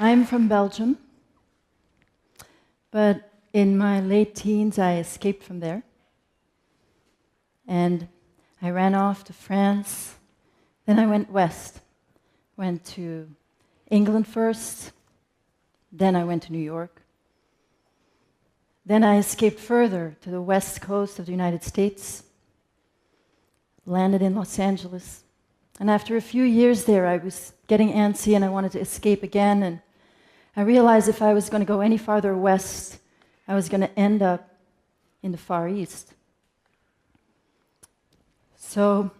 I'm from Belgium, but in my late teens I escaped from there. And I ran off to France, then I went west. Went to England first, then I went to New York. Then I escaped further to the west coast of the United States, landed in Los Angeles. And after a few years there, I was getting antsy and I wanted to escape again. And I realized if I was going to go any farther west, I was going to end up in the Far East. So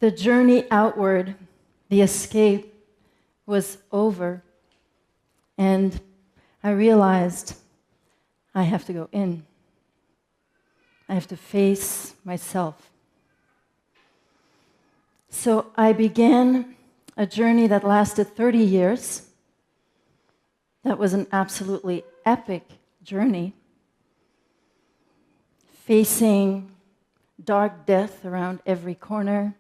the journey outward, the escape, was over. And I realized I have to go in. I have to face myself. So I began a journey that lasted 30 years. That was an absolutely epic journey, facing dark death around every corner,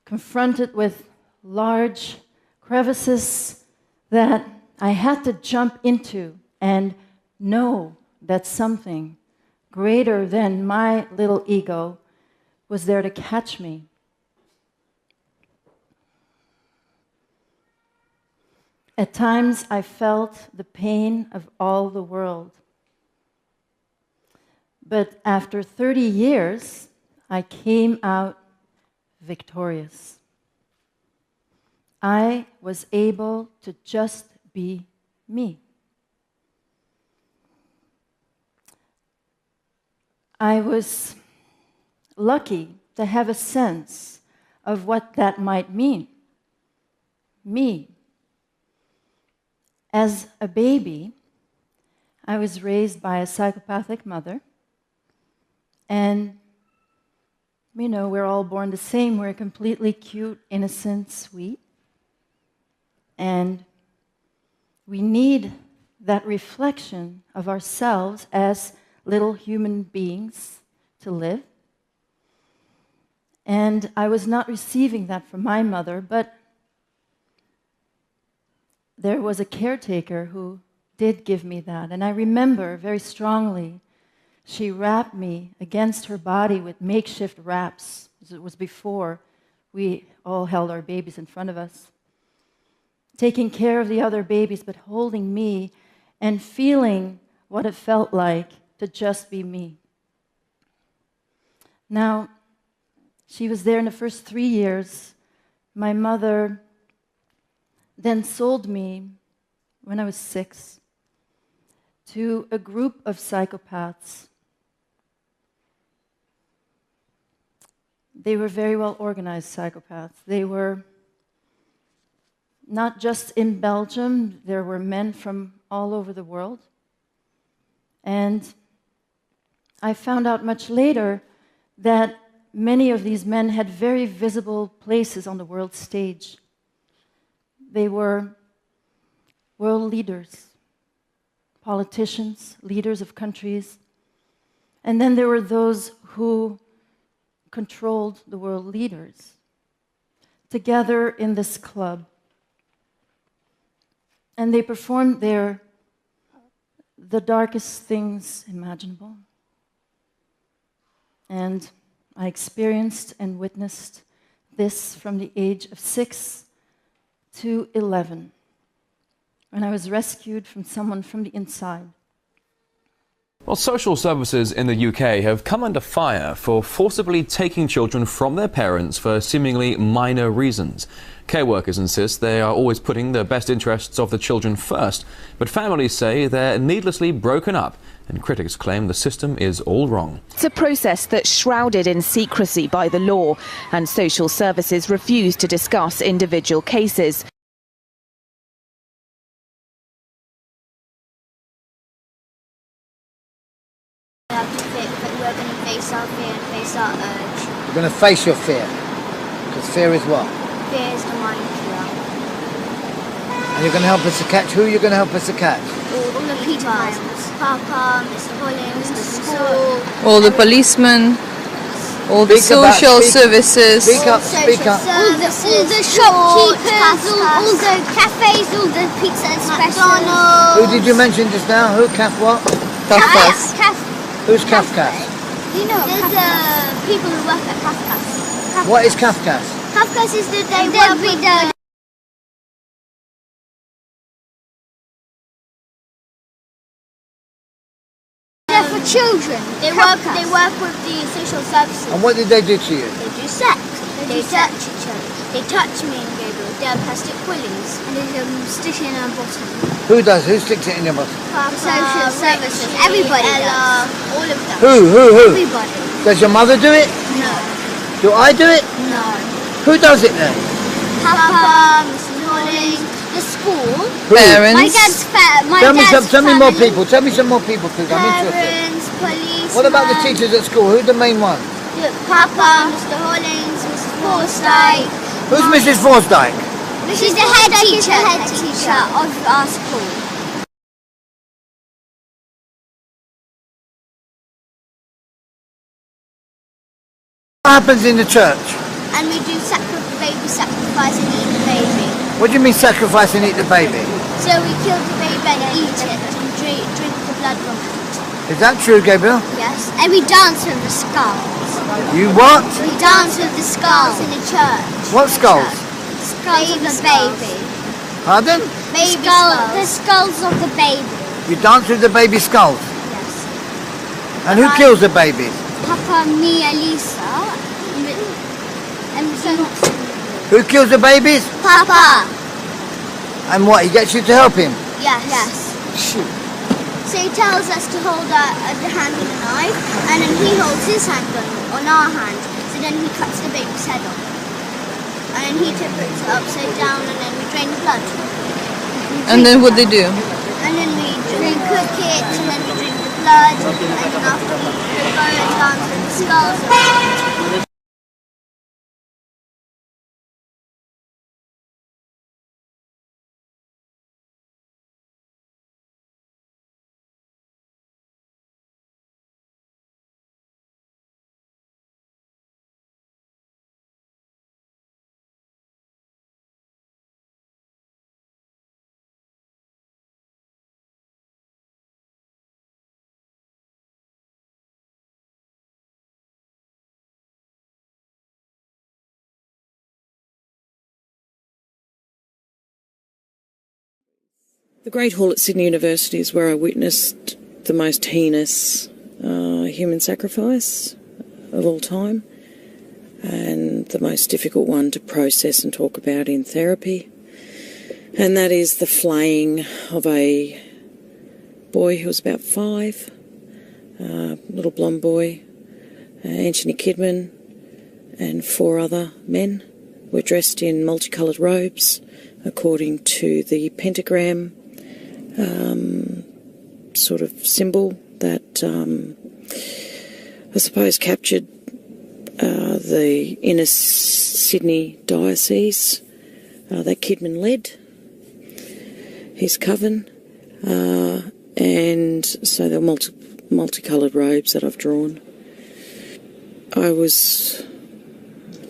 confronted with large crevices that I had to jump into and know that something greater than my little ego was there to catch me. At times, I felt the pain of all the world. But after 30 years, I came out victorious. I was able to just be me. I was lucky to have a sense of what that might mean. Me. As a baby, I was raised by a psychopathic mother. And, you know, we're all born the same. We're completely cute, innocent, sweet. And we need that reflection of ourselves as little human beings to live. And I was not receiving that from my mother, but there was a caretaker who did give me that. And I remember very strongly, she wrapped me against her body with makeshift wraps. It was before we all held our babies in front of us. Taking care of the other babies, but holding me and feeling what it felt like to just be me. Now, she was there in the first 3 years. My mother then sold me, when I was 6, to a group of psychopaths. They were very well organized psychopaths. They were not just in Belgium, there were men from all over the world. And I found out much later that many of these men had very visible places on the world stage. They were world leaders, politicians, leaders of countries. And then there were those who controlled the world leaders together in this club. And they performed the darkest things imaginable. And I experienced and witnessed this from the age of 6 to 11, when I was rescued from someone from the inside. Well, social services in the UK have come under fire for forcibly taking children from their parents for seemingly minor reasons. Care workers insist they are always putting the best interests of the children first, but families say they're needlessly broken up, and critics claim the system is all wrong. It's a process that's shrouded in secrecy by the law, and social services refuse to discuss individual cases. We're going to face our fear and face our urge. You're going to face your fear. Because fear is what? Fear is the mind killer. And you're going to help us to catch who? You're going to help us to catch? All the pedophiles. Papa, Mr. Hollins, the school. All the policemen. all the social services. Speak up, speak up. All the shopkeepers, all the cafes, all the pizza and specials. Who did you mention just now? Who? Caf what? Kafkas. Who's Kafkas? You know, there's the people who work at Kafkas. What is Kafkas? Kafkas is the they work with the. They're for children. They work with the social services. And what did they do to you? They do sex. They touch each other. They touch me and Gabriel. They have plastic quillings and they stick it in our bottom. Who does? Who sticks it in your bottom? Social services. Everybody does. All of them. Who? Everybody. Does your mother do it? No. Do I do it? No. Who does it then? Papa, Mrs. Hollings, the school. Parents. My dad's Tell me more family. people. Tell me some more people, please. I'm interested. Parents, police. What about the teachers at school? Who's the main one? Papa, Mr. Hollings, Mrs. Forsyth. Who's Mrs. Forsdyke? She's the head teacher of our school. What happens in the church? And we do baby sacrifice and eat the baby. What do you mean sacrifice and eat the baby? So we kill the baby and eat it and drink the blood from it. Is that true, Gabriel? Yes. And we dance with the skulls. You what? We dance with the skulls in the church. What skulls? Skulls of the baby. Pardon? Baby skulls. The skulls of the baby. You dance with the baby skulls. Yes. And who kills the babies? Papa, me, Elisa, and Who kills the babies? Papa. And what? He gets you to help him? Yes. Shoot. So he tells us to hold the hand with a knife, and then he holds his hand on our hand. So then he cuts the baby's head off, and then he puts it upside down, and then we drain the blood. And then what they do? And then we cook it, and then we drink the blood, and then after we go and dance with the skulls. The Great Hall at Sydney University is where I witnessed the most heinous human sacrifice of all time, and the most difficult one to process and talk about in therapy, and that is the flaying of a boy who was about 5, little blonde boy, Anthony Kidman, and 4 other men were dressed in multicoloured robes according to the pentagram sort of symbol that I suppose captured the inner Sydney diocese that Kidman led, his coven, and so there were multicoloured robes that I've drawn. I was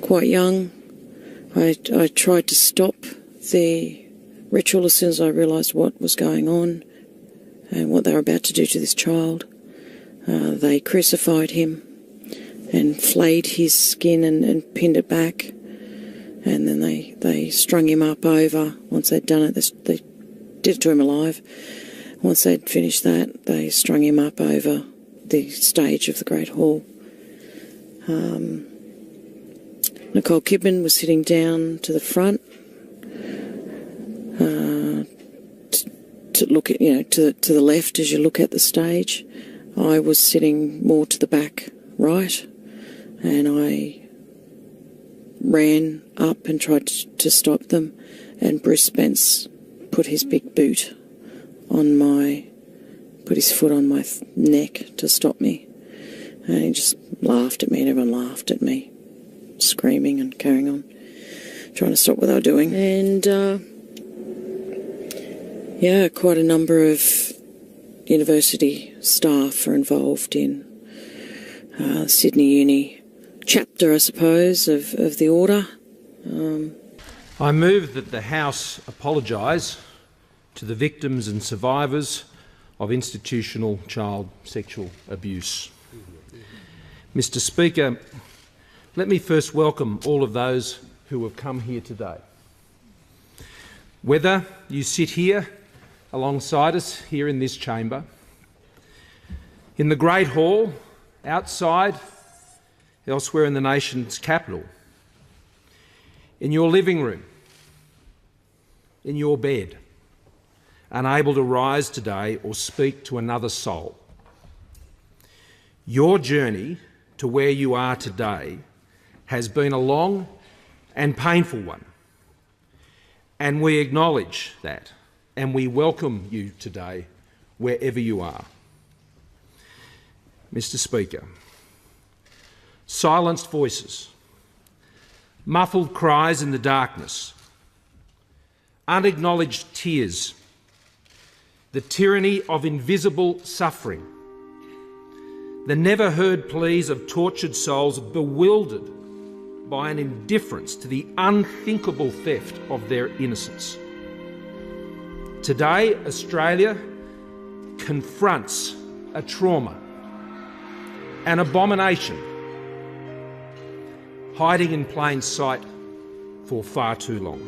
quite young. I tried to stop the ritual as soon as I realised what was going on and what they were about to do to this child. They crucified him and flayed his skin and pinned it back, and then they strung him up over. Once they'd done it, they did it to him alive. Once they'd finished that, they strung him up over the stage of the Great Hall. Nicole Kidman was sitting down to the front to look at, to the left as you look at the stage. I was sitting more to the back right, and I ran up and tried to stop them, and Bruce Spence put his big boot on put his foot on my neck to stop me, and he just laughed at me, and everyone laughed at me, screaming and carrying on, trying to stop what they were doing. And quite a number of university staff are involved in Sydney Uni chapter, I suppose, of the order. I move that the House apologise to the victims and survivors of institutional child sexual abuse. Mr. Speaker, let me first welcome all of those who have come here today. Whether you sit here alongside us here in this chamber, in the Great Hall, outside, elsewhere in the nation's capital, in your living room, in your bed, unable to rise today or speak to another soul. Your journey to where you are today has been a long and painful one, and we acknowledge that, and we welcome you today wherever you are. Mr. Speaker, silenced voices, muffled cries in the darkness, unacknowledged tears, the tyranny of invisible suffering, the never-heard pleas of tortured souls bewildered by an indifference to the unthinkable theft of their innocence. Today, Australia confronts a trauma, an abomination, hiding in plain sight for far too long.